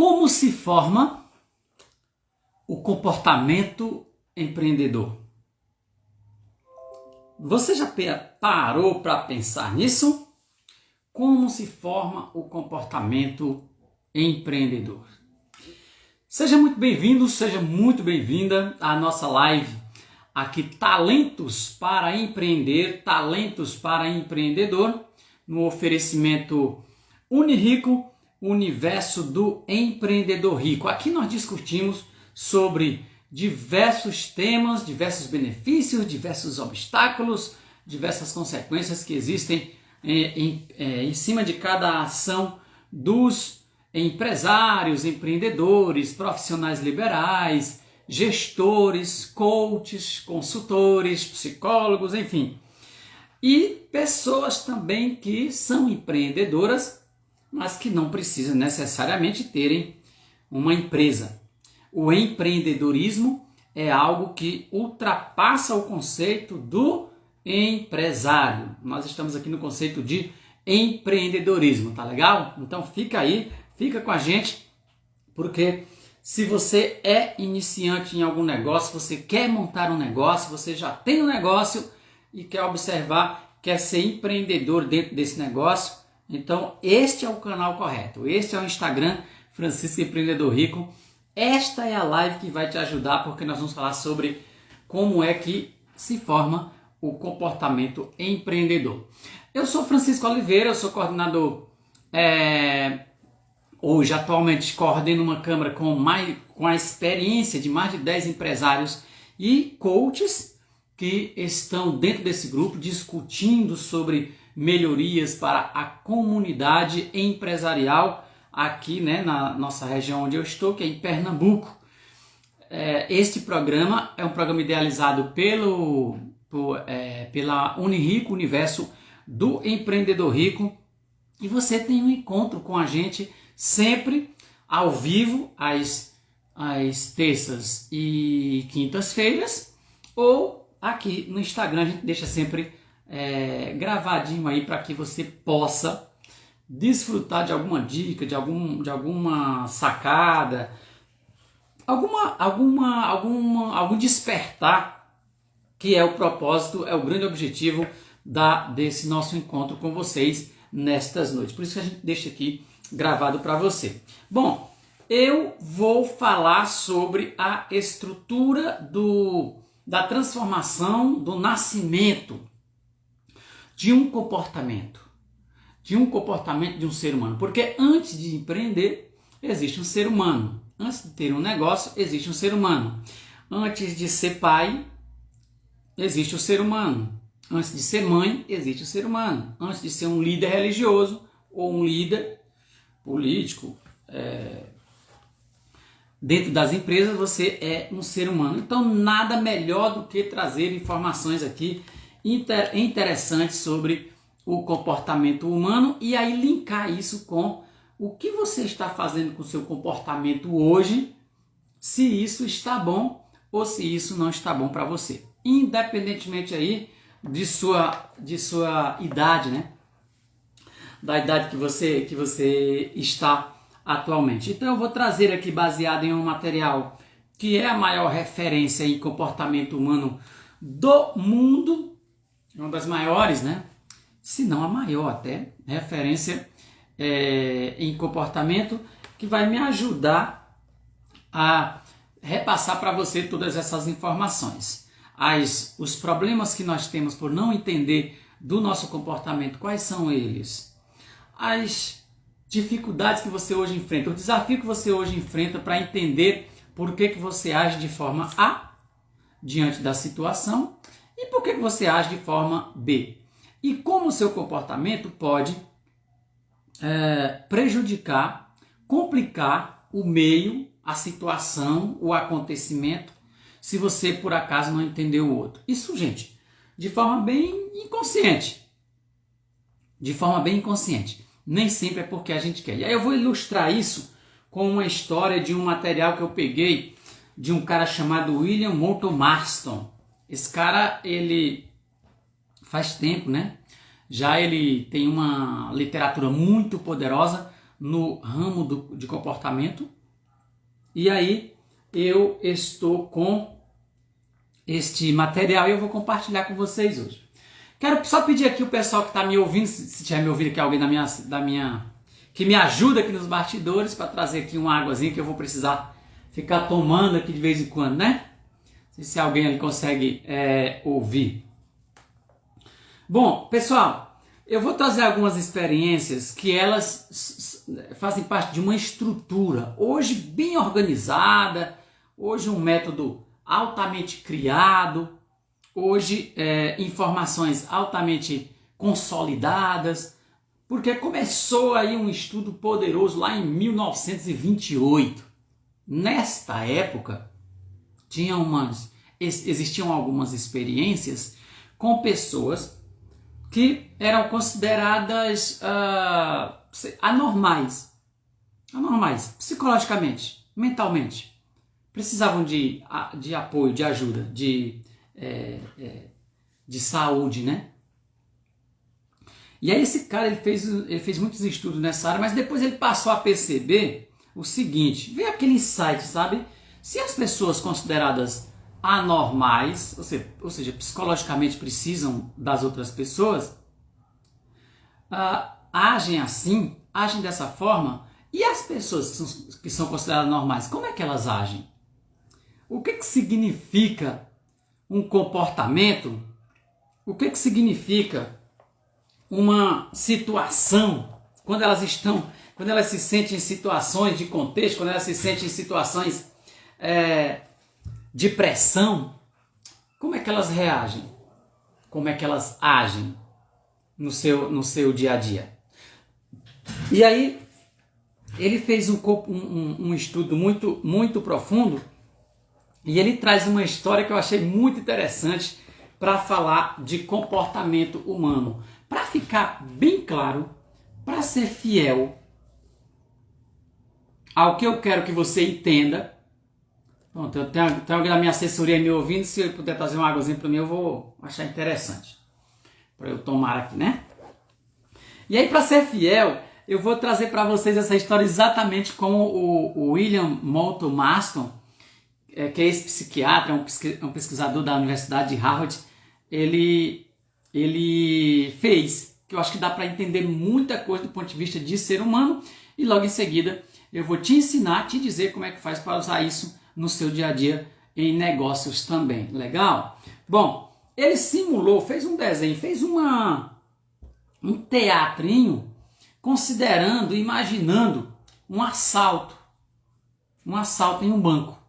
Como se forma o comportamento empreendedor? Você já parou para pensar nisso? Como se forma o comportamento empreendedor? Seja muito bem-vindo, seja muito bem-vinda à nossa live aqui, Talentos para Empreender, Talentos para Empreendedor, no oferecimento Unirico, Universo do Empreendedor Rico. Aqui nós discutimos sobre diversos temas, diversos benefícios, diversos obstáculos, diversas consequências que existem em cima de cada ação dos empresários, empreendedores, profissionais liberais, gestores, coaches, consultores, psicólogos, enfim. E pessoas também que são empreendedoras, mas que não precisam necessariamente terem uma empresa. O empreendedorismo é algo que ultrapassa o conceito do empresário. Nós estamos aqui no conceito de empreendedorismo, tá legal? Então fica aí, fica com a gente, porque se você é iniciante em algum negócio, você quer montar um negócio, você já tem um negócio e quer observar, quer ser empreendedor dentro desse negócio, então este é o canal correto, este é o Instagram Francisco Empreendedor Rico. Esta é a live que vai te ajudar, porque nós vamos falar sobre como é que se forma o comportamento empreendedor. Eu sou Francisco Oliveira, eu sou coordenador, hoje atualmente coordeno uma câmara com a experiência de mais de 10 empresários e coaches que estão dentro desse grupo discutindo sobre melhorias para a comunidade empresarial aqui, né, na nossa região onde eu estou, que é em Pernambuco. Este programa é um programa idealizado pela Unirico, Universo do Empreendedor Rico, e você tem um encontro com a gente sempre ao vivo, às terças e quintas-feiras, ou aqui no Instagram a gente deixa sempre gravadinho aí para que você possa desfrutar de alguma dica, de alguma sacada, algum despertar, que é o propósito, é o grande objetivo desse nosso encontro com vocês nestas noites. Por isso que a gente deixa aqui gravado para você. Bom, eu vou falar sobre a estrutura da transformação, do nascimento de um comportamento de um ser humano. Porque antes de empreender, existe um ser humano. Antes de ter um negócio, existe um ser humano. Antes de ser pai, existe o ser humano. Antes de ser mãe, existe o ser humano. Antes de ser um líder religioso ou um líder político, dentro das empresas, você é um ser humano. Então, nada melhor do que trazer informações aqui interessantes sobre o comportamento humano e aí linkar isso com o que você está fazendo com o seu comportamento hoje, se isso está bom ou se isso não está bom para você. Independentemente aí de sua idade, né? Da idade que você está atualmente. Então eu vou trazer aqui, baseado em um material que é a maior referência em comportamento humano do mundo, uma das maiores, né? Se não a maior até, referência em comportamento, que vai me ajudar a repassar para você todas essas informações. Os problemas que nós temos por não entender do nosso comportamento, quais são eles? As dificuldades que você hoje enfrenta, o desafio que você hoje enfrenta para entender por que você age de forma A diante da situação e por que você age de forma B. E como o seu comportamento pode prejudicar, complicar o meio, a situação, o acontecimento, se você por acaso não entendeu o outro. Isso, gente, de forma bem inconsciente. De forma bem inconsciente. Nem sempre é porque a gente quer. E aí eu vou ilustrar isso com uma história de um material que eu peguei de um cara chamado William Moulton Marston. Esse cara, ele faz tempo, né? Já ele tem uma literatura muito poderosa no ramo de comportamento. E aí eu estou com este material e eu vou compartilhar com vocês hoje. Quero só pedir aqui o pessoal que está me ouvindo, se tiver me ouvindo aqui, alguém que me ajuda aqui nos bastidores para trazer aqui uma águazinha que eu vou precisar ficar tomando aqui de vez em quando, né? Não sei se alguém ali consegue ouvir. Bom, pessoal, eu vou trazer algumas experiências que elas fazem parte de uma estrutura, hoje bem organizada, hoje um método altamente criado, hoje informações altamente consolidadas, porque começou aí um estudo poderoso lá em 1928. Nesta época, existiam algumas experiências com pessoas que eram consideradas anormais, psicologicamente, mentalmente. Precisavam de apoio, de ajuda, de saúde, né? E aí esse cara ele fez muitos estudos nessa área, mas depois ele passou a perceber o seguinte, veio aquele insight, sabe? Se as pessoas consideradas anormais, ou seja, psicologicamente precisam das outras pessoas, agem assim, agem dessa forma, e as pessoas que são consideradas normais, como é que elas agem? O que significa um comportamento? O que significa uma situação quando elas se sentem em situações de contexto, quando elas se sentem em situações de pressão? Como é que elas reagem? Como é que elas agem no seu dia a dia? E aí ele fez um estudo muito, muito profundo e ele traz uma história que eu achei muito interessante para falar de comportamento humano. Para ficar bem claro, para ser fiel ao que eu quero que você entenda. Pronto, tem alguém da minha assessoria me ouvindo, se eu puder trazer uma águazinha para mim, eu vou achar interessante. Para eu tomar aqui, né? E aí, para ser fiel, eu vou trazer para vocês essa história exatamente como o William Moulton Marston, que é esse psiquiatra, um pesquisador da Universidade de Harvard, ele fez, que eu acho que dá para entender muita coisa do ponto de vista de ser humano, e logo em seguida eu vou te ensinar, te dizer como é que faz para usar isso no seu dia a dia em negócios também. Legal? Bom, ele simulou, fez um desenho, fez um teatrinho considerando, imaginando um assalto em um banco.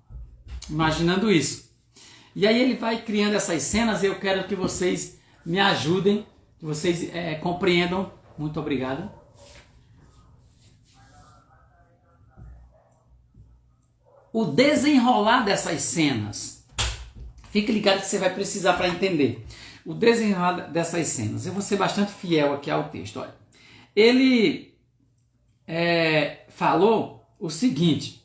Imaginando isso. E aí ele vai criando essas cenas e eu quero que vocês me ajudem, que vocês compreendam. Muito obrigado. O desenrolar dessas cenas. Fique ligado que você vai precisar para entender. O desenrolar dessas cenas. Eu vou ser bastante fiel aqui ao texto. Olha. Ele falou o seguinte.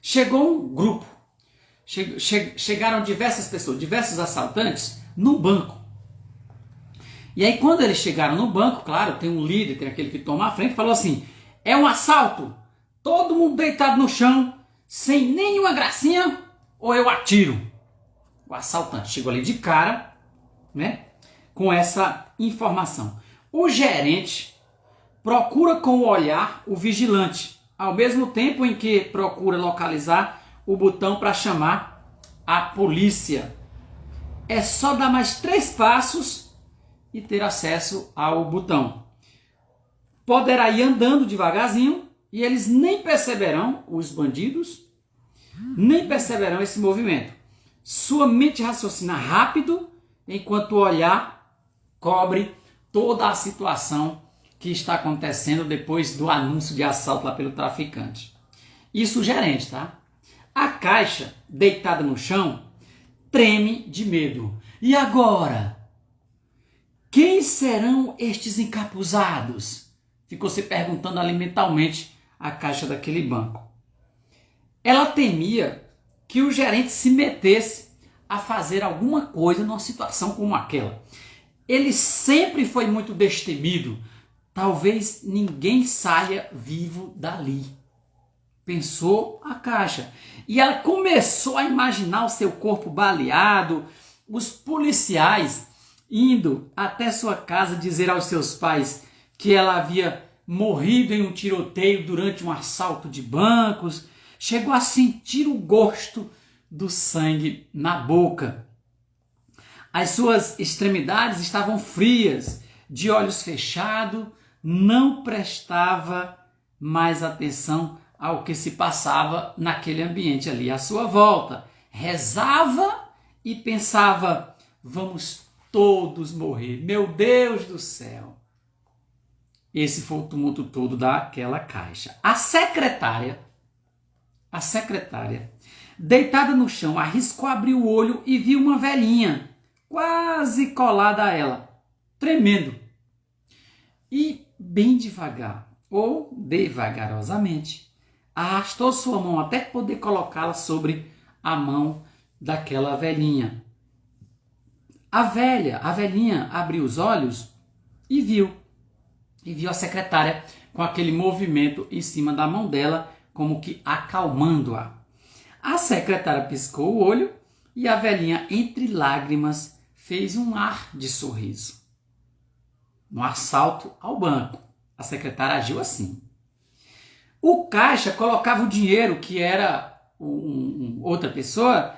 Chegou um grupo, chegaram diversas pessoas, diversos assaltantes no banco. E aí quando eles chegaram no banco, claro, tem um líder, tem aquele que toma a frente, falou assim, é um assalto, todo mundo deitado no chão, sem nenhuma gracinha, ou eu atiro. O assaltante chegou ali de cara, né, com essa informação. O gerente procura com o olhar o vigilante, ao mesmo tempo em que procura localizar o botão para chamar a polícia. É só dar mais 3 passos e ter acesso ao botão. Poderá ir andando devagarzinho e eles nem perceberão, os bandidos, nem perceberão esse movimento. Sua mente raciocina rápido, enquanto o olhar cobre toda a situação que está acontecendo depois do anúncio de assalto lá pelo traficante. Isso o gerente, tá? A caixa, deitada no chão, treme de medo. E agora? Quem serão estes encapuzados? Ficou se perguntando ali mentalmente a caixa daquele banco. Ela temia que o gerente se metesse a fazer alguma coisa numa situação como aquela. Ele sempre foi muito destemido, talvez ninguém saia vivo dali. Pensou a Caixa. E ela começou a imaginar o seu corpo baleado, os policiais indo até sua casa dizer aos seus pais que ela havia morrido em um tiroteio durante um assalto de bancos. Chegou a sentir o gosto do sangue na boca. As suas extremidades estavam frias, de olhos fechados, não prestava mais atenção ao que se passava naquele ambiente ali à sua volta. Rezava e pensava, vamos todos morrer, meu Deus do céu. Esse foi o tumulto todo daquela Caixa. A secretária, deitada no chão, arriscou abrir o olho e viu uma velhinha, quase colada a ela, tremendo. E bem devagar, ou devagarosamente, arrastou sua mão até poder colocá-la sobre a mão daquela velhinha. A velhinha abriu os olhos e viu a secretária com aquele movimento em cima da mão dela, como que acalmando-a. A secretária piscou o olho e a velhinha, entre lágrimas, fez um ar de sorriso. No assalto ao banco, a secretária agiu assim. O caixa colocava o dinheiro, que era outra pessoa.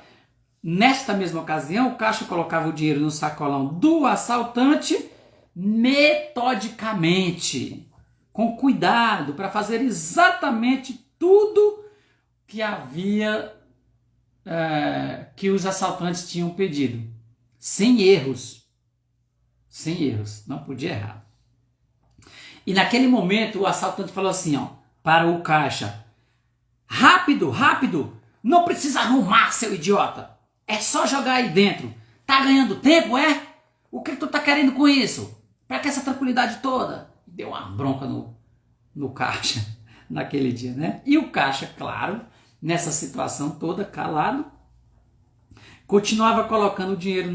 Nesta mesma ocasião, o caixa colocava o dinheiro no sacolão do assaltante metodicamente, com cuidado, para fazer exatamente tudo que que os assaltantes tinham pedido. Sem erros, não podia errar. E naquele momento o assaltante falou assim, para o caixa: rápido, não precisa arrumar, seu idiota, é só jogar aí dentro. Tá ganhando tempo, é? O que tu tá querendo com isso? Pra que essa tranquilidade toda? Deu uma bronca no caixa naquele dia, né? E o caixa, claro, nessa situação toda, calado, continuava colocando o dinheiro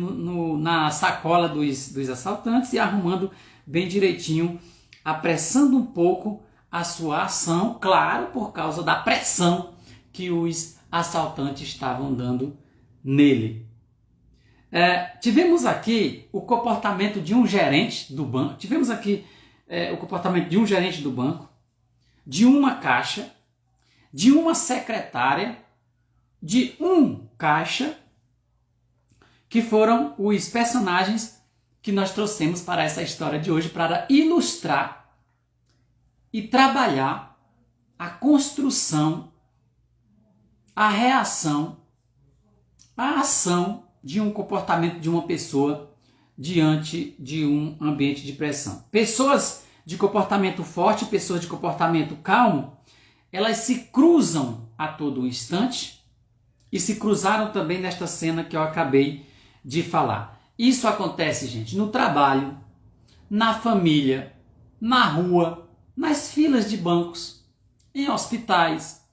na sacola dos assaltantes e arrumando bem direitinho, apressando um pouco a sua ação, claro, por causa da pressão que os assaltantes estavam dando nele. Tivemos aqui o comportamento de um gerente do banco, de uma caixa, de uma secretária, de um caixa, que foram os personagens que nós trouxemos para essa história de hoje para ilustrar e trabalhar a construção, a reação, a ação de um comportamento de uma pessoa diante de um ambiente de pressão. Pessoas de comportamento forte, pessoas de comportamento calmo, elas se cruzam a todo instante e se cruzaram também nesta cena que eu acabei de falar. Isso acontece, gente, no trabalho, na família, na rua, nas filas de bancos, em hospitais,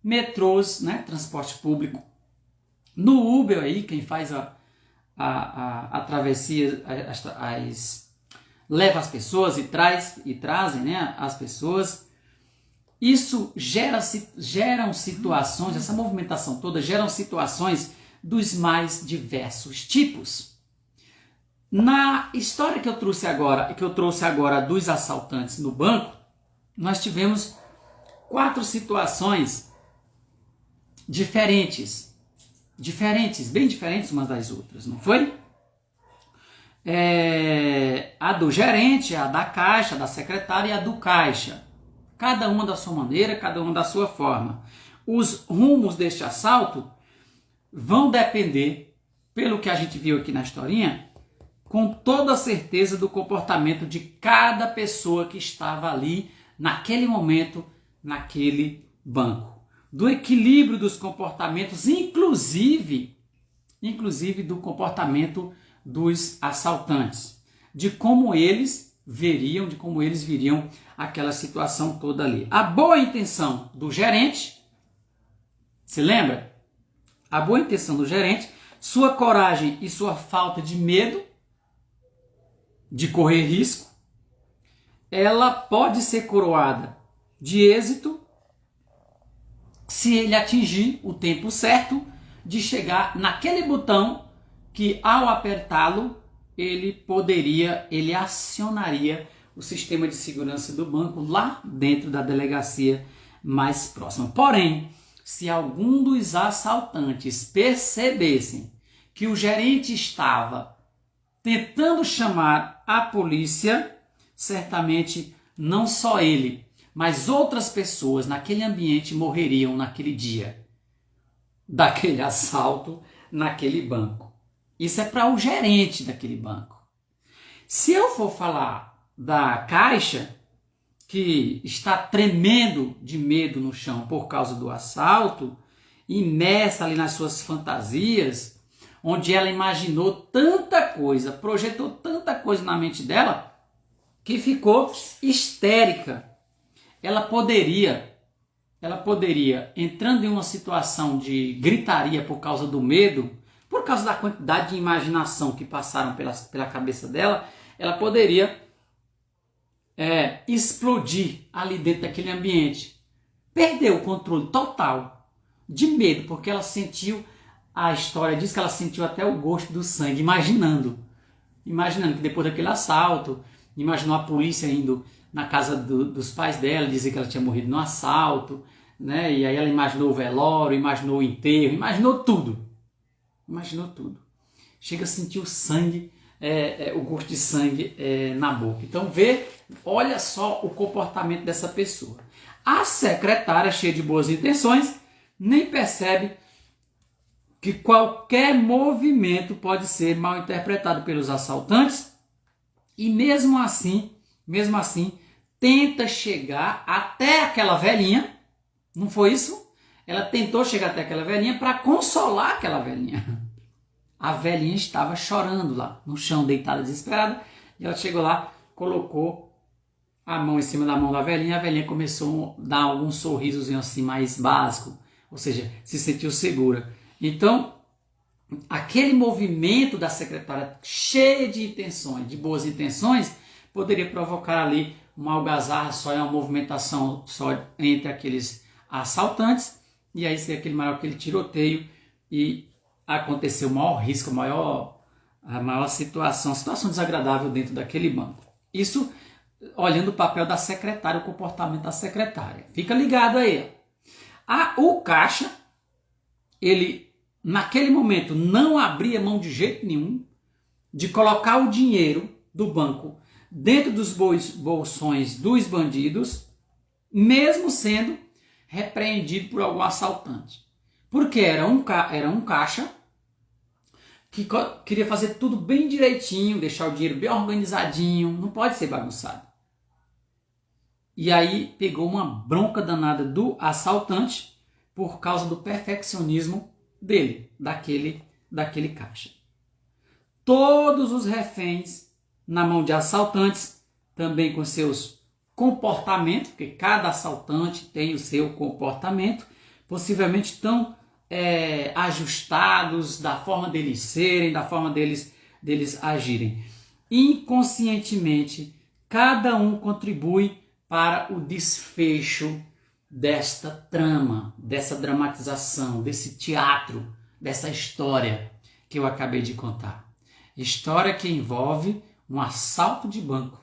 metrôs, né, transporte público, no Uber aí, quem faz a travessia, leva as pessoas e trazem, né, as pessoas. Isso geram situações, essa movimentação toda geram situações dos mais diversos tipos. Na história que eu trouxe agora dos assaltantes no banco, nós tivemos 4 situações diferentes, bem diferentes umas das outras, não foi? A do gerente, a da caixa, da secretária e a do caixa. Cada uma da sua maneira, cada uma da sua forma. Os rumos deste assalto vão depender, pelo que a gente viu aqui na historinha, com toda a certeza do comportamento de cada pessoa que estava ali, naquele momento, naquele banco. Do equilíbrio dos comportamentos, inclusive do comportamento dos assaltantes. De como eles viriam aquela situação toda ali. A boa intenção do gerente, se lembra? A boa intenção do gerente, sua coragem e sua falta de medo de correr risco, ela pode ser coroada de êxito se ele atingir o tempo certo de chegar naquele botão que, ao apertá-lo, ele acionaria o sistema de segurança do banco lá dentro da delegacia mais próxima. Porém, se algum dos assaltantes percebessem que o gerente estava tentando chamar a polícia, certamente não só ele, mas outras pessoas naquele ambiente morreriam naquele dia daquele assalto naquele banco. Isso é para o gerente daquele banco. Se eu for falar da Caixa, que está tremendo de medo no chão por causa do assalto, imersa ali nas suas fantasias, onde ela imaginou tanta coisa, projetou tanta coisa na mente dela, que ficou histérica. Ela poderia, entrando em uma situação de gritaria por causa do medo, por causa da quantidade de imaginação que passaram pela cabeça dela, ela poderia explodir ali dentro daquele ambiente. Perdeu o controle total de medo, porque ela sentiu, a história diz que ela sentiu até o gosto do sangue, imaginando que depois daquele assalto, imaginou a polícia indo na casa dos pais dela, dizer que ela tinha morrido no assalto, né? E aí ela imaginou o velório, imaginou o enterro, imaginou tudo. Chega a sentir o sangue, o gosto de sangue na boca. Então olha só o comportamento dessa pessoa. A secretária, cheia de boas intenções, nem percebe que qualquer movimento pode ser mal interpretado pelos assaltantes e mesmo assim, tenta chegar até aquela velhinha. Não foi isso? Ela tentou chegar até aquela velhinha para consolar aquela velhinha. A velhinha estava chorando lá no chão, deitada, desesperada, e ela chegou lá, colocou a mão em cima da mão da velhinha, e a velhinha começou a dar algum sorrisozinho assim mais básico, ou seja, se sentiu segura. Então, aquele movimento da secretária cheia de intenções, de boas intenções, poderia provocar ali uma algazarra só, uma movimentação só entre aqueles assaltantes, e aí seria aquele tiroteio e aconteceu o maior risco, a maior situação desagradável dentro daquele banco. Isso olhando o papel da secretária, o comportamento da secretária. Fica ligado aí. O caixa, ele naquele momento não abria mão de jeito nenhum de colocar o dinheiro do banco dentro dos bolsões dos bandidos, mesmo sendo repreendido por algum assaltante. Porque era um caixa que queria fazer tudo bem direitinho, deixar o dinheiro bem organizadinho, não pode ser bagunçado. E aí pegou uma bronca danada do assaltante por causa do perfeccionismo dele, daquele caixa. Todos os reféns na mão de assaltantes, também com seus comportamentos, porque cada assaltante tem o seu comportamento, possivelmente tão ajustados da forma deles serem, da forma deles agirem. Inconscientemente, cada um contribui para o desfecho desta trama, dessa dramatização, desse teatro, dessa história que eu acabei de contar. História que envolve um assalto de banco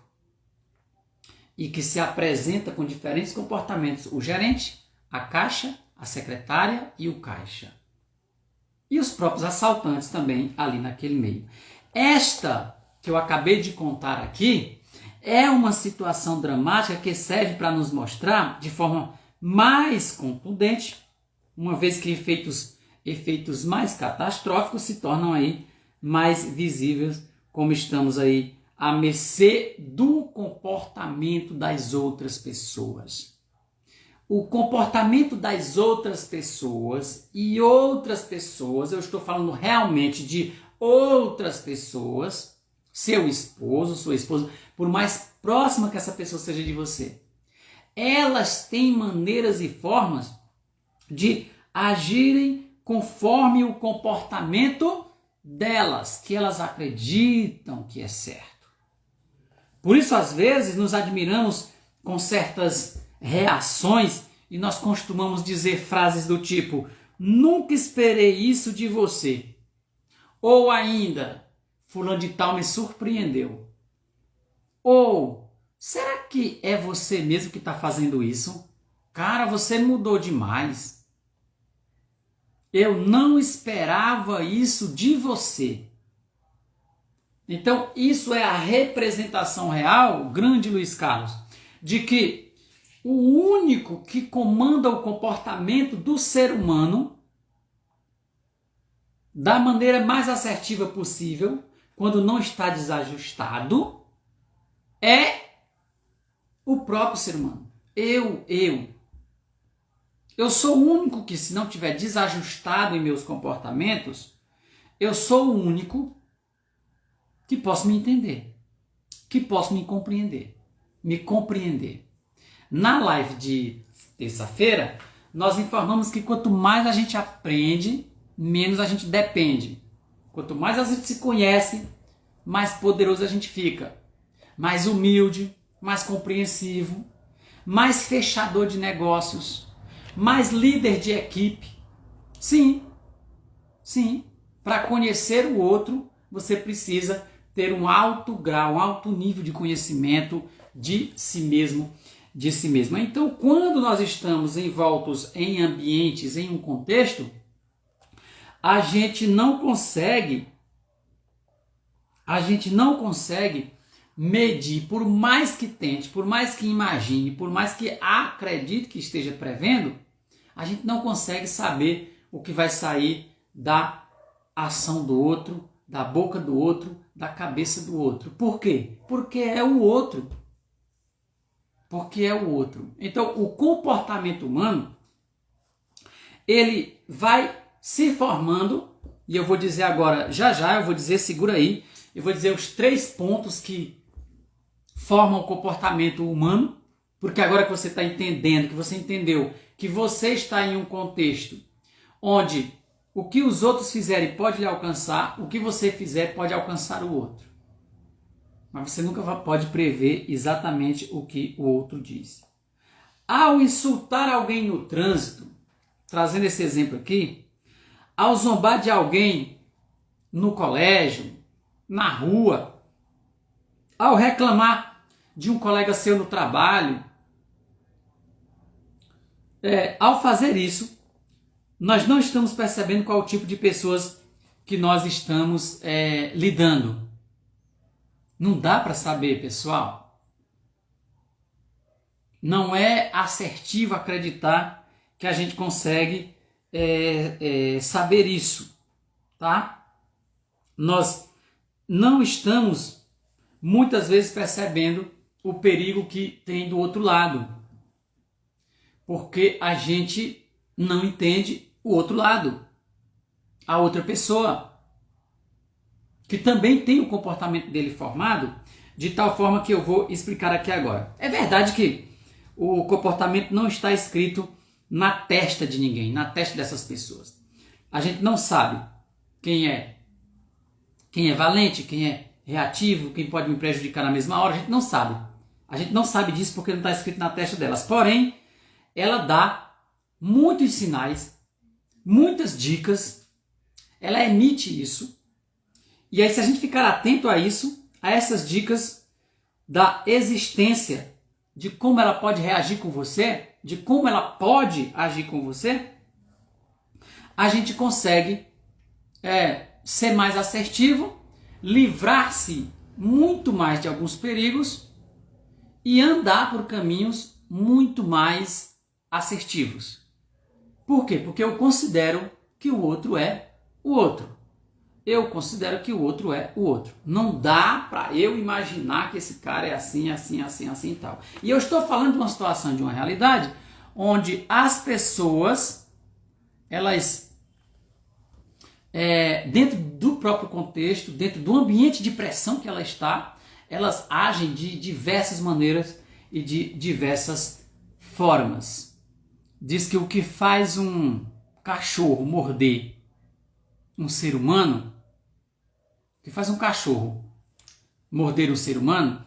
e que se apresenta com diferentes comportamentos: o gerente, a caixa, a secretária e o caixa. E os próprios assaltantes também ali naquele meio. Esta que eu acabei de contar aqui é uma situação dramática que serve para nos mostrar de forma mais contundente, uma vez que efeitos mais catastróficos se tornam aí mais visíveis, como estamos aí à mercê do comportamento das outras pessoas. O comportamento das outras pessoas e outras pessoas, eu estou falando realmente de outras pessoas, seu esposo, sua esposa, por mais próxima que essa pessoa seja de você, elas têm maneiras e formas de agirem conforme o comportamento delas, que elas acreditam que é certo. Por isso, às vezes, nos admiramos com certas reações e nós costumamos dizer frases do tipo: nunca esperei isso de você. Ou ainda, fulano de tal me surpreendeu. Ou, será que é você mesmo que está fazendo isso? Cara, você mudou demais. Eu não esperava isso de você. Então, isso é a representação real, grande Luiz Carlos, de que o único que comanda o comportamento do ser humano da maneira mais assertiva possível, quando não está desajustado, é o próprio ser humano. Eu sou o único que, se não tiver desajustado em meus comportamentos, eu sou o único que posso me entender, que posso me compreender. Na live de terça-feira, nós informamos que quanto mais a gente aprende, menos a gente depende. Quanto mais a gente se conhece, mais poderoso a gente fica. Mais humilde, mais compreensivo, mais fechador de negócios, mais líder de equipe. Sim. Para conhecer o outro, você precisa ter um alto grau, um alto nível de conhecimento de si mesmo, Então, quando nós estamos envoltos em ambientes, em um contexto, a gente não consegue medir, por mais que tente, por mais que imagine, por mais que acredite que esteja prevendo, a gente não consegue saber o que vai sair da ação do outro, da boca do outro, da cabeça do outro. Por quê? Porque é o outro. Então, o comportamento humano, ele vai se formando, e eu vou dizer agora, eu vou dizer, segura aí, eu vou dizer os 3 pontos que formam o comportamento humano, porque agora que você está entendendo, que você entendeu que você está em um contexto onde o que os outros fizerem pode lhe alcançar, o que você fizer pode alcançar o outro. Mas você nunca pode prever exatamente o que o outro diz. Ao insultar alguém no trânsito, trazendo esse exemplo aqui, ao zombar de alguém no colégio, na rua, ao reclamar de um colega seu no trabalho, ao fazer isso, nós não estamos percebendo qual o tipo de pessoas que nós estamos lidando. Não dá para saber, pessoal. Não é assertivo acreditar que a gente consegue saber isso, tá? Nós não estamos muitas vezes percebendo o perigo que tem do outro lado, porque a gente não entende o outro lado, a outra pessoa, que também tem o comportamento dele formado, de tal forma que eu vou explicar aqui agora. É verdade que o comportamento não está escrito na testa de ninguém, na testa dessas pessoas. A gente não sabe quem é valente, quem é reativo, quem pode me prejudicar na mesma hora, a gente não sabe. A gente não sabe disso porque não está escrito na testa delas. Porém, ela dá muitos sinais, muitas dicas, ela emite isso. E aí, se a gente ficar atento a isso, a essas dicas da existência, de como ela pode reagir com você, de como ela pode agir com você, a gente consegue ser mais assertivo, livrar-se muito mais de alguns perigos e andar por caminhos muito mais assertivos. Por quê? Porque eu considero que o outro é o outro. Eu considero que o outro é o outro. Não dá para eu imaginar que esse cara é assim, assim, assim, assim e tal. E eu estou falando de uma situação, de uma realidade, onde as pessoas, elas, dentro do próprio contexto, dentro do ambiente de pressão que ela está, elas agem de diversas maneiras e de diversas formas. Diz que o que faz um cachorro morder um ser humano, o que faz um cachorro morder um ser humano,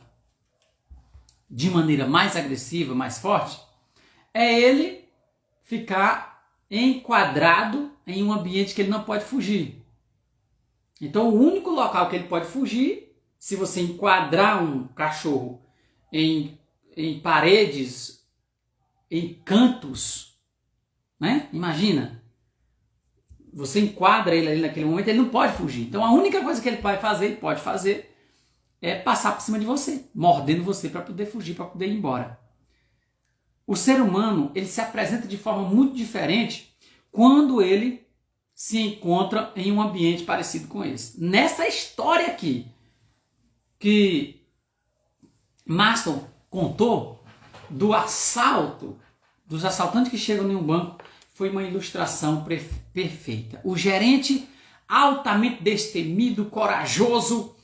de maneira mais agressiva, mais forte, é ele ficar enquadrado em um ambiente que ele não pode fugir. Então o único local que ele pode fugir, se você enquadrar um cachorro em paredes, em cantos, né? Imagina, você enquadra ele ali naquele momento, ele não pode fugir. Então a única coisa que ele pode fazer é passar por cima de você, mordendo você para poder fugir, para poder ir embora. O ser humano, ele se apresenta de forma muito diferente quando ele se encontra em um ambiente parecido com esse. Nessa história aqui, que Maston contou do assalto, dos assaltantes que chegam em um banco, foi uma ilustração perfeita. O gerente, altamente destemido, corajoso,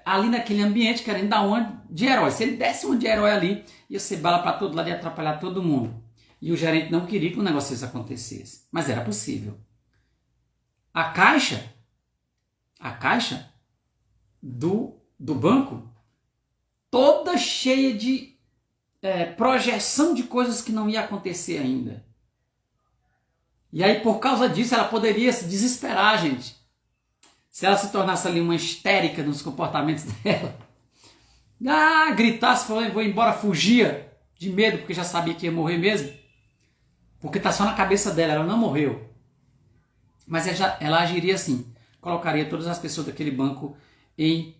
ali naquele ambiente, querendo dar uma de herói. Se ele desse uma de herói ali, ia ser bala para todo lado e atrapalhar todo mundo. E o gerente não queria que um negócio desse acontecesse. Mas era possível. A caixa do banco, toda cheia de projeção de coisas que não ia acontecer ainda. E aí, por causa disso, ela poderia se desesperar, gente. Se ela se tornasse ali uma histérica nos comportamentos dela. Gritasse, falando, vou embora, fugia de medo, porque já sabia que ia morrer mesmo. Porque está só na cabeça dela, ela não morreu. Mas ela agiria assim, colocaria todas as pessoas daquele banco em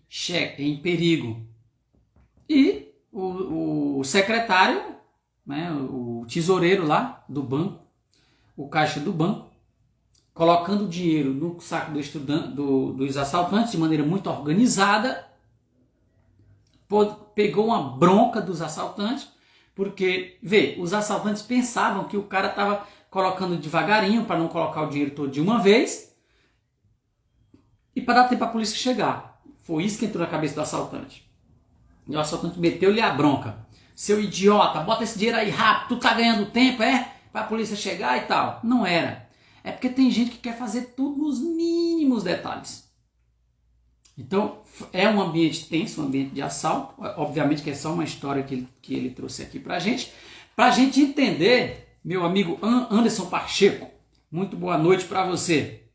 perigo. E o secretário, né, o tesoureiro lá do banco, o caixa do banco, colocando o dinheiro no saco dos assaltantes de maneira muito organizada, pegou uma bronca dos assaltantes, porque, os assaltantes pensavam que o cara estava colocando devagarinho para não colocar o dinheiro todo de uma vez e para dar tempo para a polícia chegar. Foi isso que entrou na cabeça do assaltante. E o assaltante meteu-lhe a bronca. Seu idiota, bota esse dinheiro aí rápido, tu tá ganhando tempo, para a polícia chegar e tal. Não era. É porque tem gente que quer fazer tudo nos mínimos detalhes. Então, é um ambiente tenso, um ambiente de assalto. Obviamente que é só uma história que ele trouxe aqui pra gente entender. Meu amigo Anderson Pacheco, muito boa noite para você.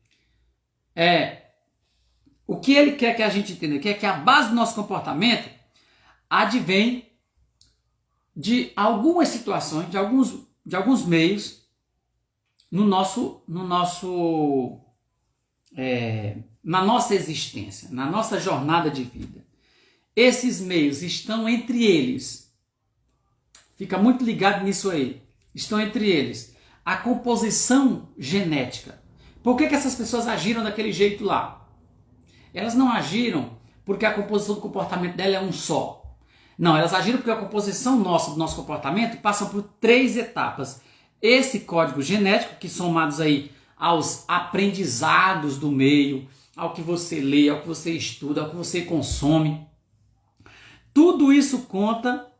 O que ele quer que a gente entenda, quer que a base do nosso comportamento advém de algumas situações, de alguns meios na nossa existência, na nossa jornada de vida. Esses meios estão entre eles. Fica muito ligado nisso aí. Estão entre eles a composição genética. Por que essas pessoas agiram daquele jeito lá? Elas não agiram porque a composição do comportamento dela é um só. Não, elas agiram porque a composição do nosso comportamento passa por 3 etapas. Esse código genético, que somados aí aos aprendizados do meio, ao que você lê, ao que você estuda, ao que você consome, tudo isso conta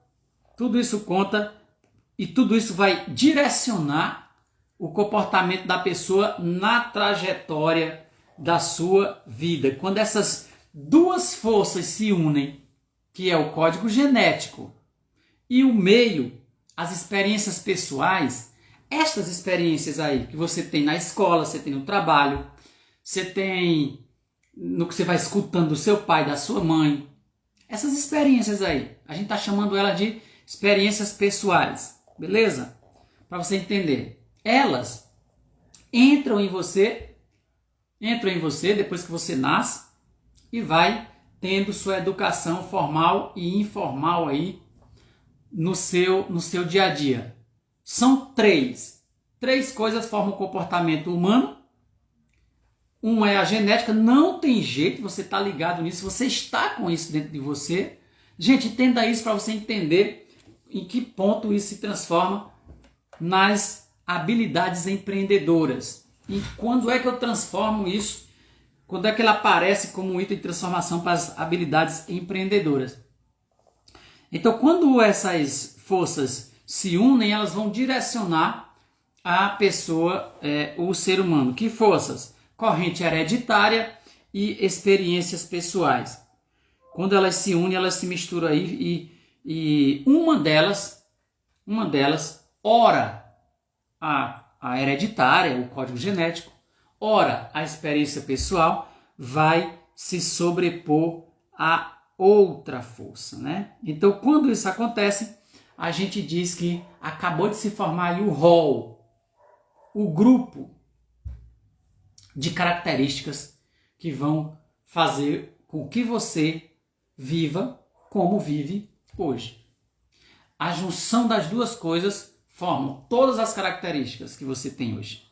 e tudo isso vai direcionar o comportamento da pessoa na trajetória da sua vida. Quando essas 2 forças se unem, que é o código genético e o meio, as experiências pessoais, estas experiências aí que você tem na escola, você tem no trabalho, você tem no que você vai escutando do seu pai, da sua mãe, essas experiências aí, a gente está chamando elas de experiências pessoais. Beleza? Para você entender. Elas entram em você depois que você nasce e vai tendo sua educação formal e informal aí no seu dia a dia. São 3 coisas formam o comportamento humano. Uma é a genética, não tem jeito, você está ligado nisso, você está com isso dentro de você. Gente, entenda isso para você entender em que ponto isso se transforma nas habilidades empreendedoras. E quando é que eu transformo isso? Quando é que ela aparece como um item de transformação para as habilidades empreendedoras? Então, quando essas forças se unem, elas vão direcionar a pessoa, o ser humano. Que forças? Corrente hereditária e experiências pessoais. Quando elas se unem, elas se misturam aí E uma delas ora a hereditária, o código genético, ora a experiência pessoal vai se sobrepor a outra força, né? Então, quando isso acontece, a gente diz que acabou de se formar aí o rol, o grupo de características que vão fazer com que você viva como vive hoje. A junção das duas coisas formam todas as características que você tem hoje,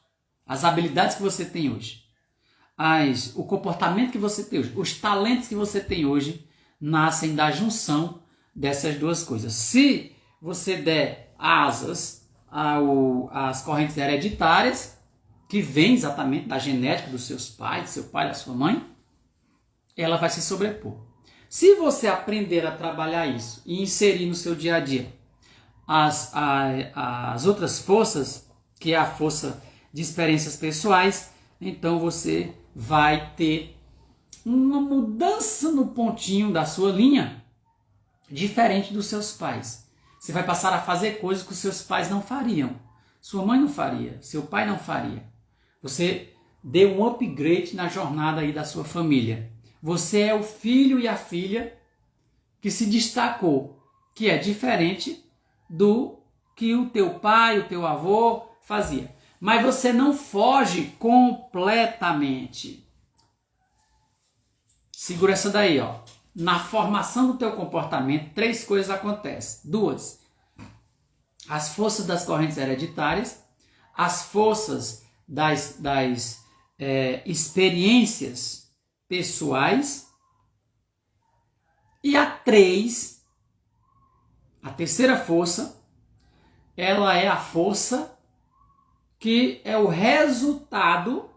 as habilidades que você tem hoje, o comportamento que você tem hoje, os talentos que você tem hoje, nascem da junção dessas duas coisas. Se você der asas às correntes hereditárias, que vêm exatamente da genética dos seus pais, do seu pai, da sua mãe, ela vai se sobrepor. Se você aprender a trabalhar isso e inserir no seu dia a dia as outras forças, que é a força de experiências pessoais, então você vai ter uma mudança no pontinho da sua linha diferente dos seus pais. Você vai passar a fazer coisas que os seus pais não fariam. Sua mãe não faria, seu pai não faria. Você deu um upgrade na jornada aí da sua família. Você é o filho e a filha que se destacou, que é diferente do que o teu pai, o teu avô fazia. Mas você não foge completamente. Segura essa daí, ó. Na formação do teu comportamento, 3 coisas acontecem. 2. As forças das correntes hereditárias, as forças das experiências pessoais, e a 3, a terceira força, ela é a força que é o resultado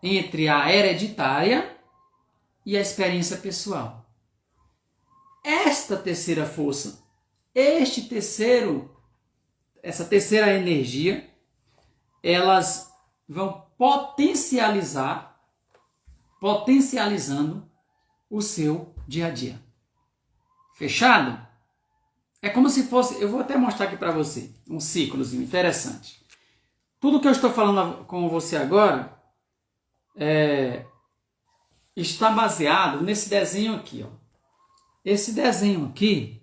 entre a hereditária e a experiência pessoal. Esta terceira força, essa terceira energia, elas vão potencializando o seu dia a dia. Fechado? É como se fosse, eu vou até mostrar aqui para você, um ciclozinho interessante. Tudo que eu estou falando com você agora está baseado nesse desenho aqui, ó. Esse desenho aqui,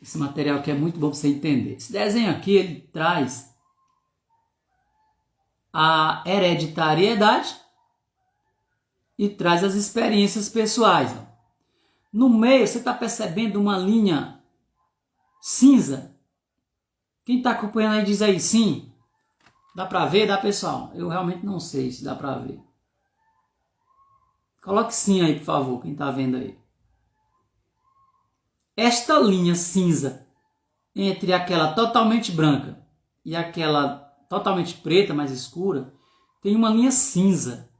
esse material aqui é muito bom para você entender. Esse desenho aqui, ele traz a hereditariedade e traz as experiências pessoais. No meio, você está percebendo uma linha cinza? Quem está acompanhando aí diz aí sim. Dá para ver? Dá, pessoal? Eu realmente não sei se dá para ver. Coloque sim aí, por favor, quem está vendo aí. Esta linha cinza entre aquela totalmente branca e aquela totalmente preta, mais escura, tem uma linha cinza.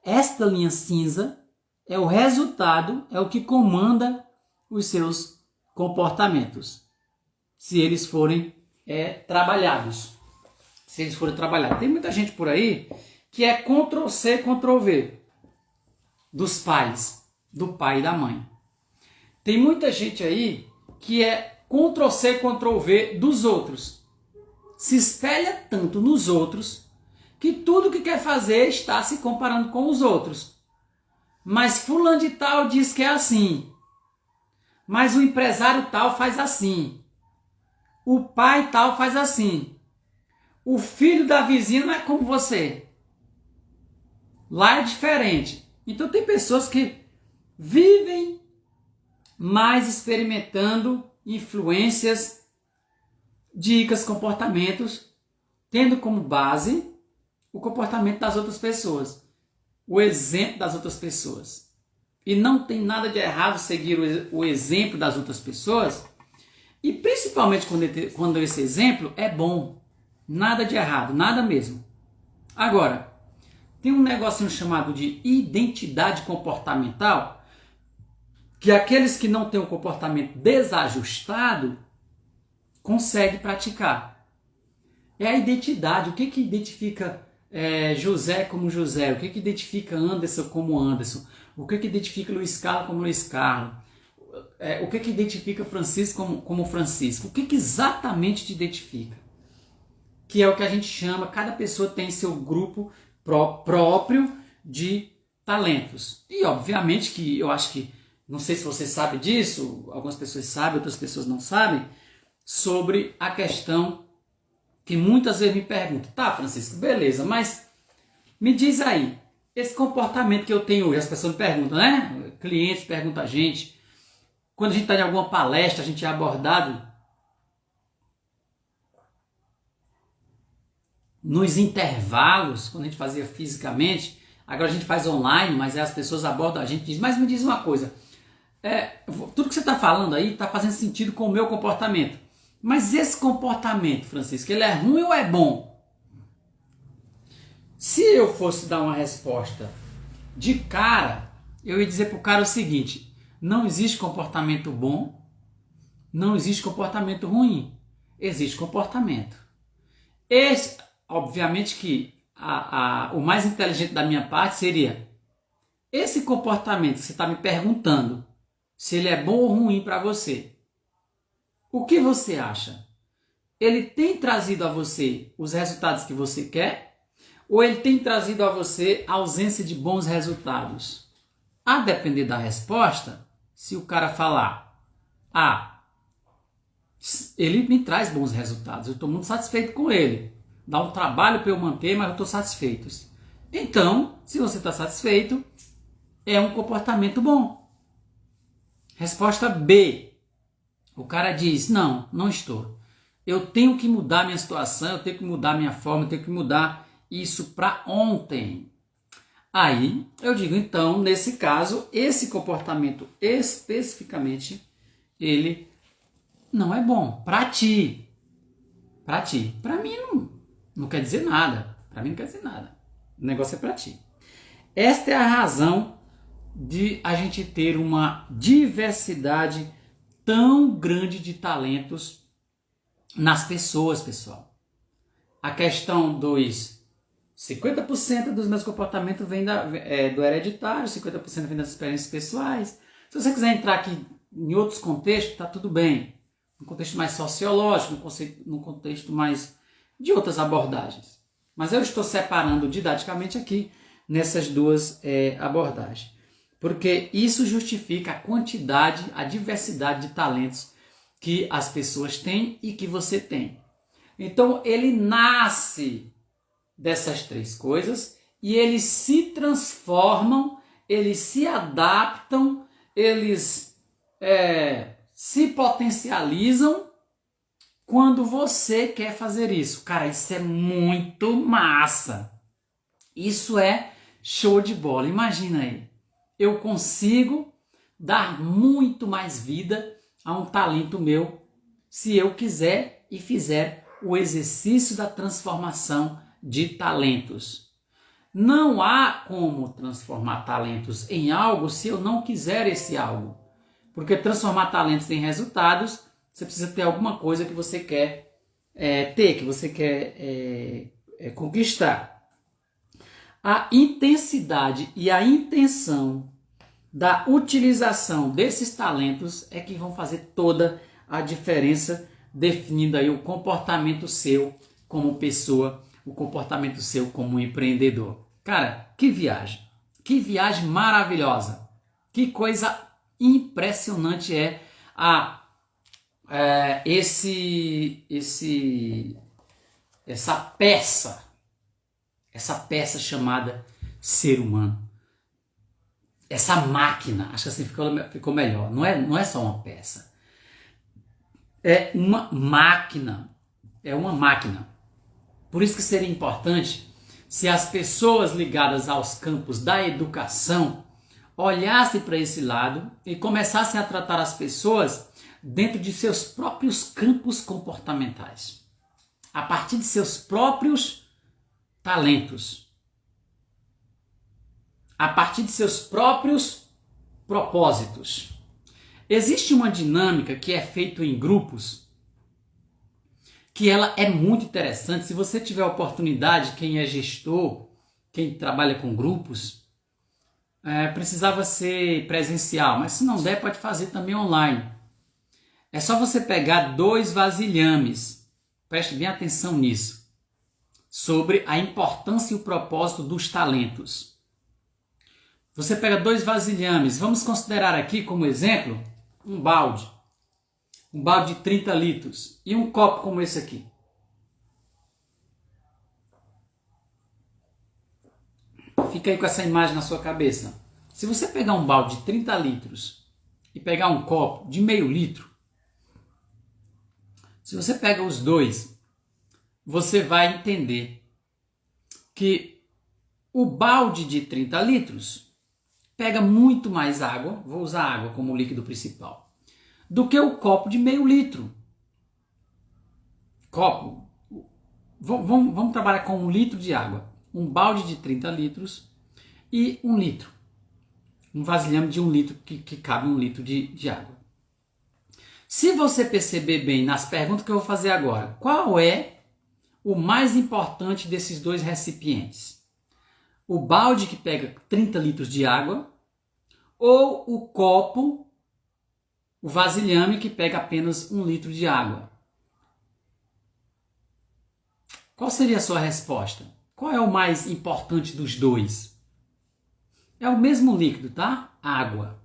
Esta linha cinza é o resultado, é o que comanda os seus comportamentos, se eles forem trabalhados. Tem muita gente por aí que é Ctrl+C, Ctrl+V dos pais, do pai e da mãe. Tem muita gente aí que é Ctrl+C, Ctrl+V dos outros. Se espelha tanto nos outros que tudo que quer fazer está se comparando com os outros. Mas fulano de tal diz que é assim. Mas o empresário tal faz assim. O pai tal faz assim. O filho da vizinha não é como você. Lá é diferente. Então tem pessoas que vivem mais experimentando influências, dicas, comportamentos, tendo como base o comportamento das outras pessoas, o exemplo das outras pessoas. E não tem nada de errado seguir o exemplo das outras pessoas, e principalmente quando esse exemplo é bom. Nada de errado, nada mesmo. Agora, tem um negocinho chamado de identidade comportamental, que aqueles que não têm um comportamento desajustado conseguem praticar. É a identidade. O que identifica José como José? O que identifica Anderson como Anderson? O que identifica Luiz Carlos como Luiz Carlos? O que identifica Francisco como Francisco? O que exatamente te identifica? Que é o que a gente chama, cada pessoa tem seu grupo próprio de talentos. E obviamente que eu acho que, não sei se você sabe disso, algumas pessoas sabem, outras pessoas não sabem, sobre a questão que muitas vezes me perguntam, tá, Francisco, beleza, mas me diz aí, esse comportamento que eu tenho hoje, as pessoas me perguntam, né? Clientes perguntam a gente, quando a gente está em alguma palestra, a gente é abordado nos intervalos, quando a gente fazia fisicamente, agora a gente faz online, mas aí as pessoas abordam a gente e dizem, mas me diz uma coisa, tudo que você está falando aí está fazendo sentido com o meu comportamento. Mas esse comportamento, Francisco, ele é ruim ou é bom? Se eu fosse dar uma resposta de cara, eu ia dizer para o cara o seguinte, não existe comportamento bom, não existe comportamento ruim, existe comportamento. Obviamente que o mais inteligente da minha parte seria, esse comportamento que você está me perguntando, se ele é bom ou ruim para você, o que você acha? Ele tem trazido a você os resultados que você quer? Ou ele tem trazido a você a ausência de bons resultados? A depender da resposta, se o cara falar, ele me traz bons resultados, eu estou muito satisfeito com ele, dá um trabalho para eu manter, mas eu estou satisfeito. Então, se você está satisfeito, é um comportamento bom. Resposta B. O cara diz, não estou. Eu tenho que mudar minha situação, eu tenho que mudar minha forma, eu tenho que mudar isso para ontem. Aí eu digo, então, nesse caso, esse comportamento especificamente, ele não é bom para ti. Para ti. Para mim não quer dizer nada. Para mim não quer dizer nada. O negócio é para ti. Esta é a razão de a gente ter uma diversidade tão grande de talentos nas pessoas, pessoal. A questão dos 50% dos meus comportamentos vem do hereditário, 50% vem das experiências pessoais. Se você quiser entrar aqui em outros contextos, tá tudo bem. No contexto mais sociológico, no contexto mais de outras abordagens. Mas eu estou separando didaticamente aqui nessas duas abordagens. Porque isso justifica a quantidade, a diversidade de talentos que as pessoas têm e que você tem. Então, ele nasce dessas três coisas e eles se transformam, eles se adaptam, eles se potencializam quando você quer fazer isso. Cara, isso é muito massa. Isso é show de bola. Imagina aí. Eu consigo dar muito mais vida a um talento meu se eu quiser e fizer o exercício da transformação de talentos. Não há como transformar talentos em algo se eu não quiser esse algo. Porque transformar talentos em resultados, você precisa ter alguma coisa que você quer ter, que você quer conquistar. A intensidade e a intenção da utilização desses talentos é que vão fazer toda a diferença, definindo aí o comportamento seu como pessoa, o comportamento seu como empreendedor. Cara, que viagem maravilhosa, que coisa impressionante essa peça chamada ser humano. Essa máquina, acho que assim ficou melhor, não é só uma peça, é uma máquina, Por isso que seria importante se as pessoas ligadas aos campos da educação olhassem para esse lado e começassem a tratar as pessoas dentro de seus próprios campos comportamentais, a partir de seus próprios talentos, a partir de seus próprios propósitos. Existe uma dinâmica que é feita em grupos que ela é muito interessante. Se você tiver a oportunidade, quem é gestor, quem trabalha com grupos, precisava ser presencial, mas se não der, pode fazer também online. É só você pegar 2 vasilhames, preste bem atenção nisso, sobre a importância e o propósito dos talentos. Você pega 2 vasilhames, vamos considerar aqui como exemplo um balde de 30 litros e um copo como esse aqui. Fica aí com essa imagem na sua cabeça. Se você pegar um balde de 30 litros e pegar um copo de meio litro, se você pega os dois, você vai entender que o balde de 30 litros pega muito mais água, vou usar água como líquido principal, do que o copo de meio litro. Vamos trabalhar com 1 litro de água. Um balde de 30 litros e 1 litro. Um vasilhame de 1 litro que cabe 1 litro de água. Se você perceber bem nas perguntas que eu vou fazer agora, qual é o mais importante desses 2 recipientes? O balde que pega 30 litros de água ou o copo, o vasilhame que pega apenas 1 litro de água? Qual seria a sua resposta? Qual é o mais importante dos 2? É o mesmo líquido, tá? Água.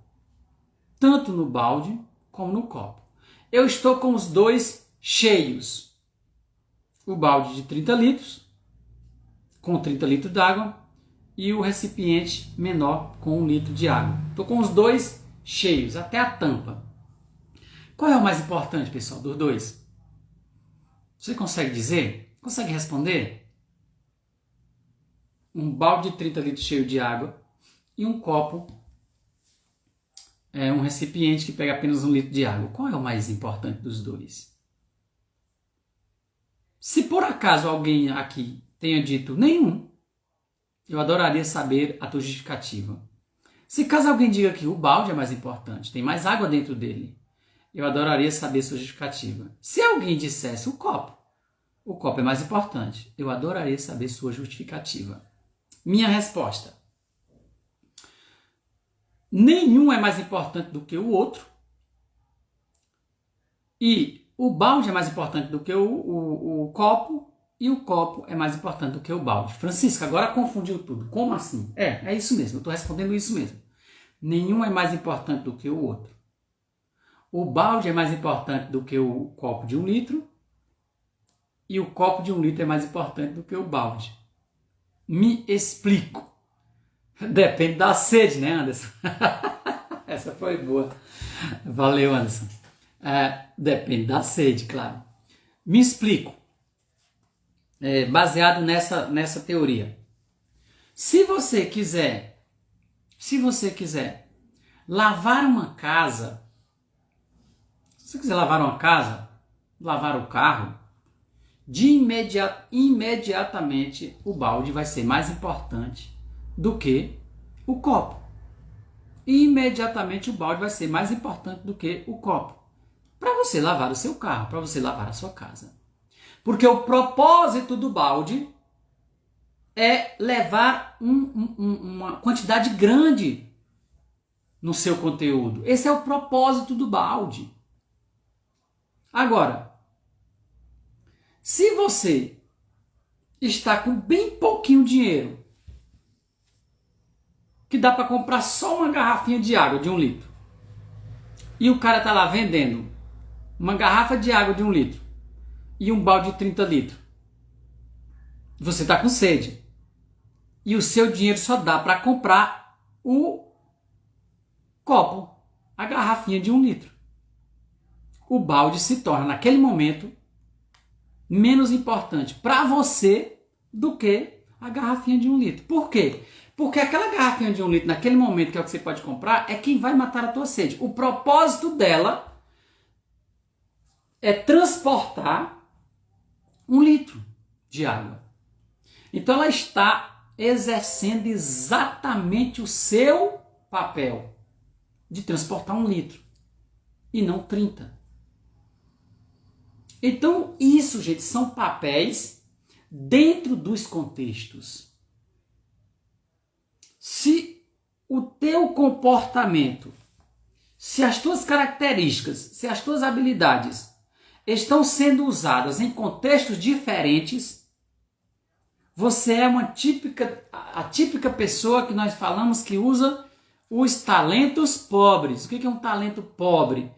Tanto no balde como no copo. Eu estou com os 2 cheios. O balde de 30 litros, com 30 litros d'água, e o recipiente menor com 1 litro de água. Estou com os 2 cheios, até a tampa. Qual é o mais importante, pessoal, dos 2? Você consegue dizer? Consegue responder? Um balde de 30 litros cheio de água e um copo, um recipiente que pega apenas 1 litro de água. Qual é o mais importante dos 2? Se por acaso alguém aqui tenha dito nenhum, eu adoraria saber a tua justificativa. Se caso alguém diga que o balde é mais importante, tem mais água dentro dele, eu adoraria saber sua justificativa. Se alguém dissesse o copo é mais importante, eu adoraria saber sua justificativa. Minha resposta: nenhum é mais importante do que o outro. E o balde é mais importante do que o copo. E o copo é mais importante do que o balde. Francisco, agora confundiu tudo. Como assim? É isso mesmo. Eu estou respondendo isso mesmo. Nenhum é mais importante do que o outro. O balde é mais importante do que o copo de 1 litro. E o copo de 1 litro é mais importante do que o balde. Me explico. Depende da sede, né, Anderson? Essa foi boa. Valeu, Anderson. Depende da sede, claro. Me explico. Baseado nessa teoria. Se você quiser lavar uma casa, lavar o carro, imediatamente o balde vai ser mais importante do que o copo. Imediatamente o balde vai ser mais importante do que o copo. Para você lavar o seu carro, para você lavar a sua casa. Porque o propósito do balde é levar uma quantidade grande no seu conteúdo. Esse é o propósito do balde. Agora, se você está com bem pouquinho dinheiro, que dá para comprar só uma garrafinha de água de 1 litro, e o cara está lá vendendo uma garrafa de água de 1 litro, e um balde de 30 litros. Você está com sede. E o seu dinheiro só dá para comprar o copo, a garrafinha de 1 litro. O balde se torna, naquele momento, menos importante para você do que a garrafinha de 1 litro. Por quê? Porque aquela garrafinha de 1 litro, naquele momento, que é o que você pode comprar, é quem vai matar a tua sede. O propósito dela é transportar 1 litro de água. Então ela está exercendo exatamente o seu papel de transportar 1 litro e não 30. Então, isso, gente, são papéis dentro dos contextos. Se o teu comportamento, se as tuas características, se as tuas habilidades estão sendo usadas em contextos diferentes, você é a típica pessoa que nós falamos que usa os talentos pobres. O que é um talento pobre?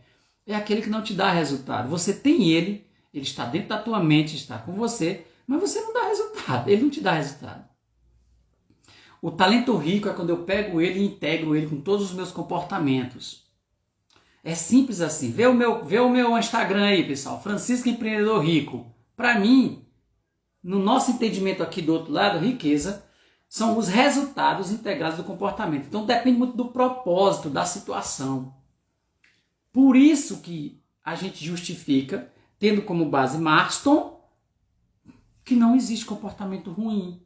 É aquele que não te dá resultado. Você tem ele está dentro da tua mente, está com você, mas você não dá resultado, ele não te dá resultado. O talento rico é quando eu pego ele e integro ele com todos os meus comportamentos. É simples assim. Vê o meu Instagram aí, pessoal. Francisco Empreendedor Rico. Para mim, no nosso entendimento aqui do outro lado, riqueza são os resultados integrados do comportamento. Então depende muito do propósito, da situação. Por isso que a gente justifica, tendo como base Marston, que não existe comportamento ruim,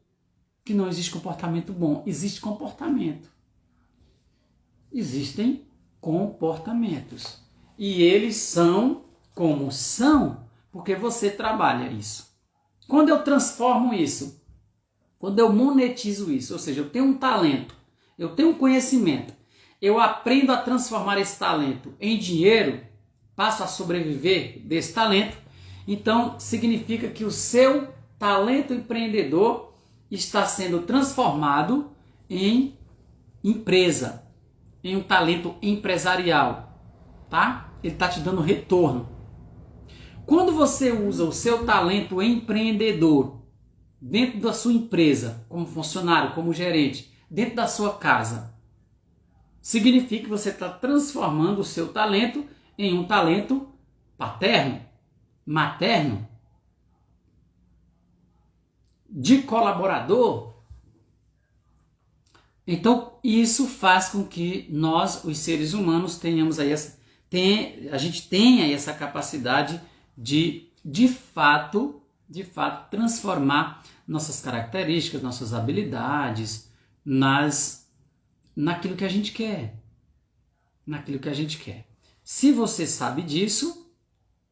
que não existe comportamento bom. Existe comportamento. Existem comportamentos. E eles são como são, porque você trabalha isso. Quando eu transformo isso, quando eu monetizo isso, ou seja, eu tenho um talento, eu tenho um conhecimento, eu aprendo a transformar esse talento em dinheiro, passo a sobreviver desse talento, então significa que o seu talento empreendedor está sendo transformado em empresa, em um talento empresarial, tá? Ele está te dando retorno. Quando você usa o seu talento empreendedor dentro da sua empresa, como funcionário, como gerente, dentro da sua casa, significa que você está transformando o seu talento em um talento paterno, materno, de colaborador. Então, isso faz com que nós, os seres humanos, a gente tenha essa capacidade de fato, transformar nossas características, nossas habilidades, naquilo que a gente quer. Naquilo que a gente quer. Se você sabe disso,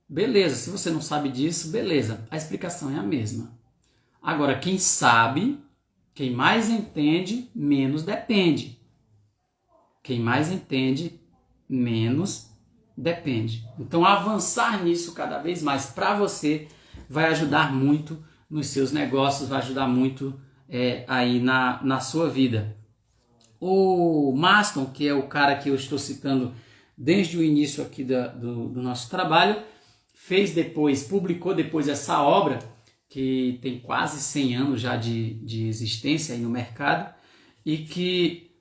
beleza. Se você não sabe disso, beleza. A explicação é a mesma. Agora, quem sabe, quem mais entende, menos depende. Quem mais entende, menos depende. Então, avançar nisso cada vez mais para você vai ajudar muito nos seus negócios, vai ajudar muito aí na sua vida. O Marston, que é o cara que eu estou citando desde o início aqui do nosso trabalho, publicou depois essa obra, que tem quase 100 anos já de existência aí no mercado, e que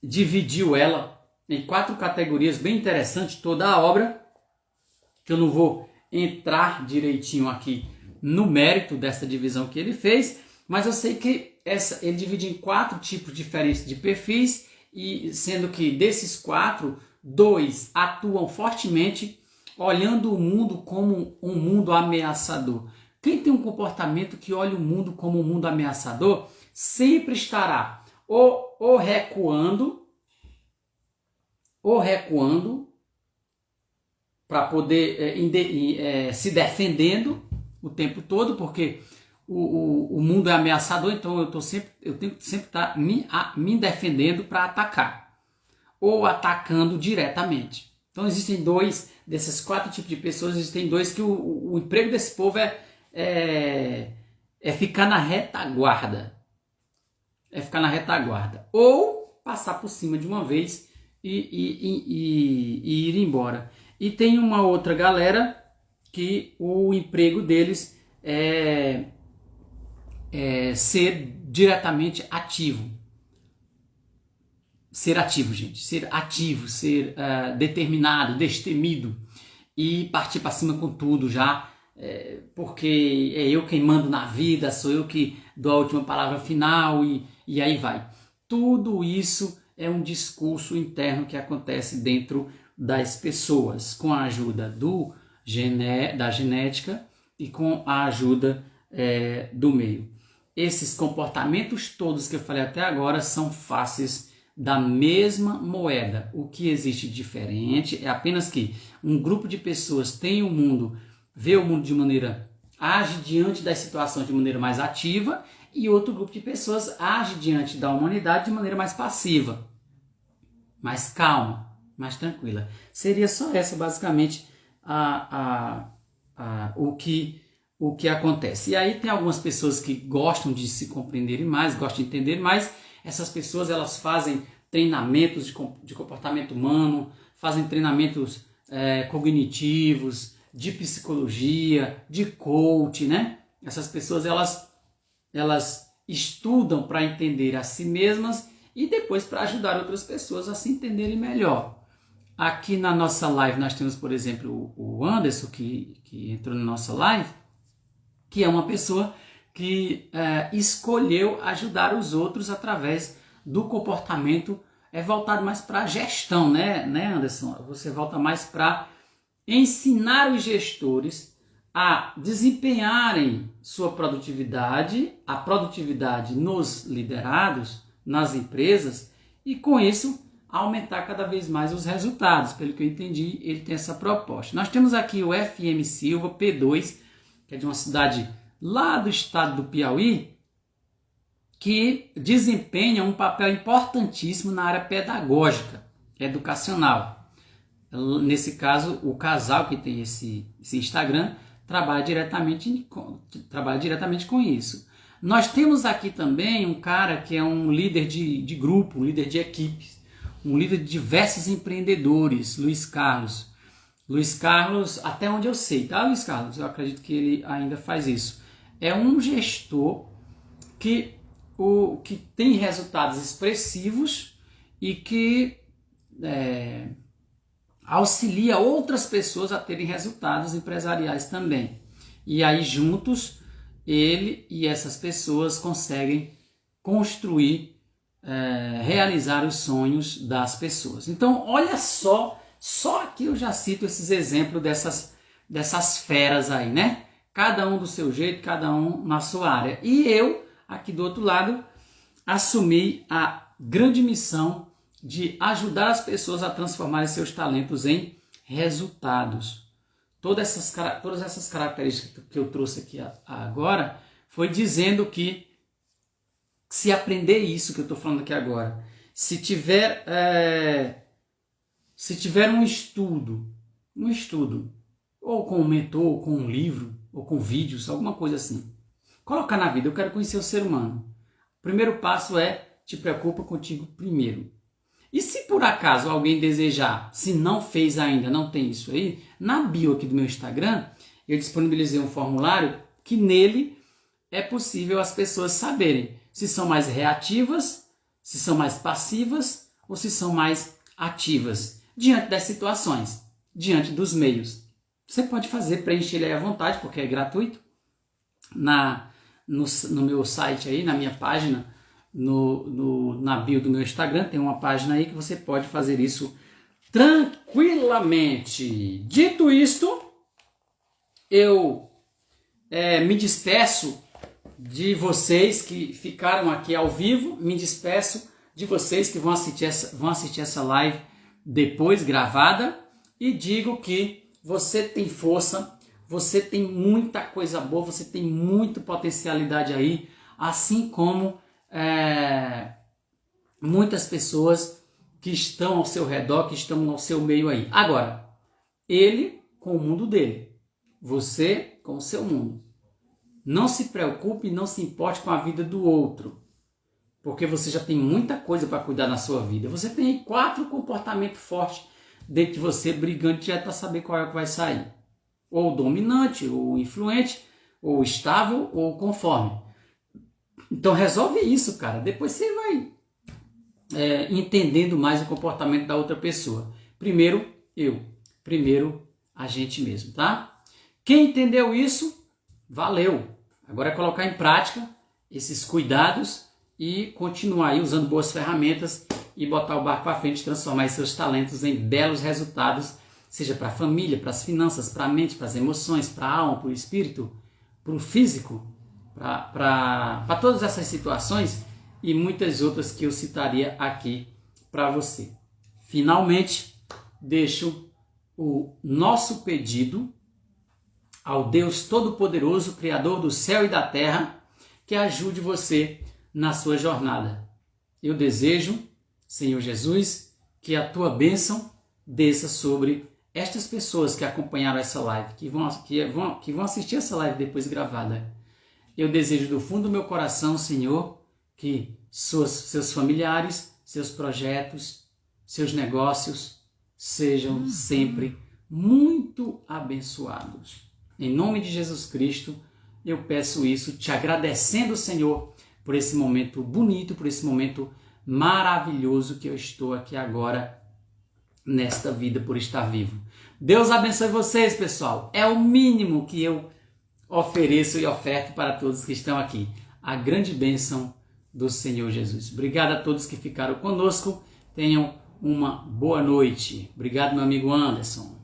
dividiu ela em 4 categorias bem interessantes, toda a obra, que eu não vou entrar direitinho aqui no mérito dessa divisão que ele fez, mas eu sei que ele divide em 4 tipos diferentes de perfis, e sendo que desses 4, 2 atuam fortemente olhando o mundo como um mundo ameaçador. Quem tem um comportamento que olha o mundo como um mundo ameaçador, sempre estará ou recuando para poder se defendendo o tempo todo, porque o mundo é ameaçador, então eu tenho que sempre estar me defendendo para atacar, ou atacando diretamente. Então existem 2 desses 4 tipos de pessoas, existem 2 que o emprego desse povo é ficar na retaguarda. É ficar na retaguarda. Ou passar por cima de uma vez e ir embora. E tem uma outra galera que o emprego deles é ser diretamente ativo. Ser ativo, gente. Ser ativo, ser determinado, destemido. E partir para cima com tudo já. Porque é eu quem mando na vida, sou eu que dou a última palavra final e aí vai. Tudo isso é um discurso interno que acontece dentro das pessoas, com a ajuda da genética e com a ajuda do meio. Esses comportamentos todos que eu falei até agora são faces da mesma moeda. O que existe diferente é apenas que um grupo de pessoas tem o mundo vê o mundo de maneira, age diante das situações de maneira mais ativa, e outro grupo de pessoas age diante da humanidade de maneira mais passiva, mais calma, mais tranquila. Seria só essa basicamente o que acontece. E aí tem algumas pessoas que gostam de se compreenderem mais, gostam de entender mais. Essas pessoas elas fazem treinamentos de comportamento humano, fazem treinamentos cognitivos, de psicologia, de coach, né? Essas pessoas elas estudam para entender a si mesmas e depois para ajudar outras pessoas a se entenderem melhor. Aqui na nossa live nós temos, por exemplo, o Anderson, que entrou na nossa live, que é uma pessoa que escolheu ajudar os outros através do comportamento voltado mais para a gestão, né, Anderson? Você volta mais para ensinar os gestores a desempenharem sua produtividade, a produtividade nos liderados, nas empresas, e com isso aumentar cada vez mais os resultados. Pelo que eu entendi, ele tem essa proposta. Nós temos aqui o FM Silva, P2, que é de uma cidade lá do estado do Piauí, que desempenha um papel importantíssimo na área pedagógica, educacional. Nesse caso, o casal que tem esse Instagram trabalha diretamente com isso. Nós temos aqui também um cara que é um líder de grupo, um líder de equipes, um líder de diversos empreendedores, Luiz Carlos. Luiz Carlos, até onde eu sei, tá, Luiz Carlos? Eu acredito que ele ainda faz isso. É um gestor que tem resultados expressivos e que auxilia outras pessoas a terem resultados empresariais também. E aí juntos, ele e essas pessoas conseguem construir, realizar os sonhos das pessoas. Então, olha só aqui eu já cito esses exemplos dessas feras aí, né? Cada um do seu jeito, cada um na sua área. E eu, aqui do outro lado, assumi a grande missão de ajudar as pessoas a transformarem seus talentos em resultados. Todas essas características que eu trouxe aqui agora foi dizendo que se aprender isso que eu estou falando aqui agora, se tiver um estudo, ou com um mentor, ou com um livro, ou com vídeos, alguma coisa assim, colocar na vida, eu quero conhecer o ser humano. O primeiro passo é, te preocupa contigo primeiro. E se por acaso alguém desejar, se não fez ainda, não tem isso aí, na bio aqui do meu Instagram, eu disponibilizei um formulário que nele é possível as pessoas saberem se são mais reativas, se são mais passivas ou se são mais ativas diante das situações, diante dos meios. Você pode preencher ele aí à vontade, porque é gratuito. No meu site aí, na minha página, na bio do meu Instagram, tem uma página aí que você pode fazer isso tranquilamente. Dito isto, eu me despeço de vocês que ficaram aqui ao vivo, me despeço de vocês que vão assistir essa live depois gravada e digo que você tem força, você tem muita coisa boa, você tem muita potencialidade aí, assim como muitas pessoas que estão ao seu redor, que estão ao seu meio aí. Agora, ele com o mundo dele, você com o seu mundo. Não se preocupe, não se importe com a vida do outro, porque você já tem muita coisa para cuidar na sua vida. Você tem aí 4 comportamentos fortes dentro de você, brigando já para saber qual é o que vai sair. Ou dominante, ou influente, ou estável, ou conforme. Então resolve isso, cara. Depois você vai entendendo mais o comportamento da outra pessoa. Primeiro eu, primeiro a gente mesmo, tá? Quem entendeu isso, valeu. Agora é colocar em prática esses cuidados e continuar aí usando boas ferramentas e botar o barco para frente, transformar seus talentos em belos resultados, seja para a família, para as finanças, para a mente, para as emoções, para a alma, para o espírito, para o físico, para todas essas situações e muitas outras que eu citaria aqui para você. Finalmente, deixo o nosso pedido ao Deus Todo-Poderoso, Criador do céu e da terra, que ajude você na sua jornada. Eu desejo, Senhor Jesus, que a tua bênção desça sobre estas pessoas que acompanharam essa live, que vão assistir essa live depois gravada. Eu desejo do fundo do meu coração, Senhor, que seus familiares, seus projetos, seus negócios sejam sempre muito abençoados. Em nome de Jesus Cristo, eu peço isso, te agradecendo, Senhor, por esse momento bonito, por esse momento maravilhoso que eu estou aqui agora nesta vida, por estar vivo. Deus abençoe vocês, pessoal. É o mínimo que eu ofereço e oferto para todos que estão aqui. A grande bênção do Senhor Jesus. Obrigado a todos que ficaram conosco. Tenham uma boa noite. Obrigado, meu amigo Anderson.